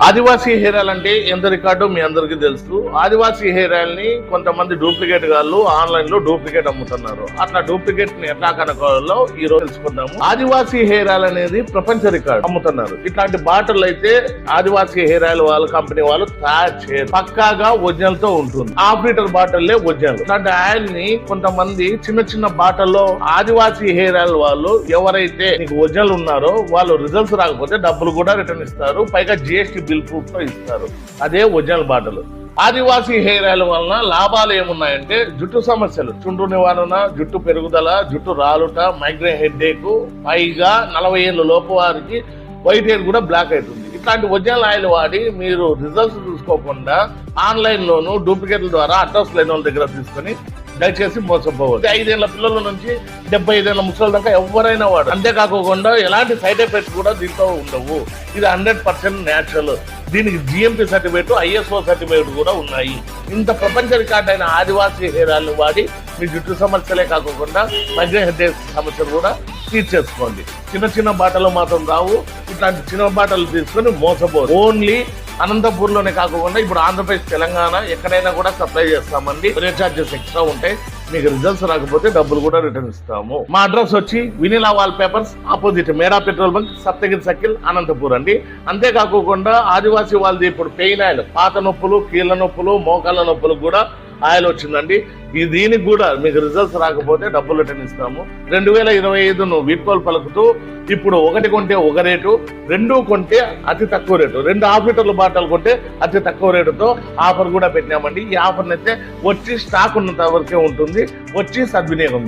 ఆదివాసీ hair oil అంటే ఎంత record మీ అందరికీ తెలుసు. ఆదివాసీ హెయిర్ ఆయిల్ ని కొంతమంది డూప్లికేట్ గాళ్ళు ఆన్లైన్ లో డూప్లికేట్ అమ్ముతున్నారు. అట్లా డూప్లికేట్ ని ఎట్లా కనుక్కోవాలో ఈ రోజు తెలుసుకుందాము. ఆదివాసీ హెయిర్ ఆయిల్ అనేది ప్రపంచ రికార్డు అమ్ముతున్నారు. ఇట్లాంటి బాటిల్ అయితే ఆదివాసీ హెయిర్ ఆయిల్ వాళ్ళ కంపెనీ వాళ్ళు తయారు చేయరు. పక్కాగా ఒరిజినల్ తో ఉంటుంది. Half litre bottle original. ఇట్లాంటి ఆయిల్ ని కొంతమంది చిన్న చిన్న బాటిల్లో ఆదివాసీ హెయిర్ ఆయిల్ వాళ్ళు ఎవరైతే నీకు ఒరిజినల్ ఉన్నారో వాళ్ళు రిజల్ట్స్ రాకపోతే డబ్బులు కూడా రిటర్న్ ఇస్తారు. పైగా జిఎస్టీ బిల్ ప్రూఫ్ తో ఇస్తారు. అదే ఒరిజినల్ బాటిల్. ఆదివాసీ హెయిర్ ఆయిల్ వలన లాభాలు ఏమున్నాయంటే జుట్టు సమస్యలు, చుండ్రు నివారణ, జుట్టు పెరుగుదల, జుట్టు రాలుట, మైగ్రేన్ హెడ్ఏక్, పైగా 40 ఏళ్ళ లోపు వారికి వైట్ హెయిర్ కూడా బ్లాక్ అవుతుంది. ఇట్లాంటి ఒరిజినల్ ఆయిల్ వాడి మీరు రిజల్ట్స్ చూసుకోకుండా ఆన్లైన్ లోను డూప్లికేట్ల ద్వారా అడ్రస్ లేని వాళ్ళ దగ్గర తీసుకొని దయచేసి మోసపోవద్దు. 5 ఏళ్ల పిల్లల నుంచి 75 ఏళ్ల ముసలి దాకా ఎవరైనా వాడు. అంతేకాకుండా ఎలాంటి సైడ్ ఎఫెక్ట్స్ కూడా దీంతో ఉండవు. ఇది 100% న్యాచురల్. దీనికి జిఎంపీ సర్టిఫికేట్, ఐఎస్ఓ సర్టిఫికేట్ కూడా ఉన్నాయి. ఇంత ప్రపంచ రికార్డ్ అయిన ఆదివాసీ హెయిర్ ఆయిల్ వాడి మీ జుట్టు సమస్యలే కాకుండా మైగ్రేన్ హెడ్ఏక్ సమస్యలు కూడా తీర్చేసుకోండి. చిన్న చిన్న బాటలు మాత్రం రావు. ఇట్లాంటి చిన్న బాటలు తీసుకొని మోసపోదు. ఓన్లీ అనంతపూర్ లోనే కాకుండా ఇప్పుడు ఆంధ్రప్రదేశ్, తెలంగాణ ఎక్కడైనా కూడా సప్లై చేస్తామండి. కొరియర్ చార్జెస్ ఎక్స్ట్రా ఉంటాయి. మీకు రిజల్ట్స్ రాకపోతే డబ్బులు కూడా రిటర్న్ ఇస్తాము. మా అడ్రస్ వచ్చి వినిలా వాల్ పేపర్స్, ఆపోజిట్ మేరా petrol bunk, Saptagiri circle, Anantapur అండి. అంతేకాకుండా ఆదివాసీ వాళ్ళది ఇప్పుడు పెయిన్ ఆయిల్, పాత నొప్పులు, కీళ్ళ నొప్పులు, మోకాళ్ళ నొప్పులు కూడా ఆయిల్ వచ్చిందండి. దీనికి కూడా మీకు రిజల్ట్స్ రాకపోతే డబ్బులు రిటర్న్ ఇస్తాము. 2025 వీడ్కోలు పలుకుతూ ఇప్పుడు 1 కొంటే 1 రేటు, 2 కొంటే అతి తక్కువ రేటు, 2 హాఫ్ లీటర్ల బాటలు కొంటే అతి తక్కువ రేటుతో ఆఫర్ కూడా పెట్టినామండి. ఈ ఆఫర్ అయితే వచ్చి స్టాక్ ఉన్నంత వరకే ఉంటుంది. వచ్చి సద్వినియోగం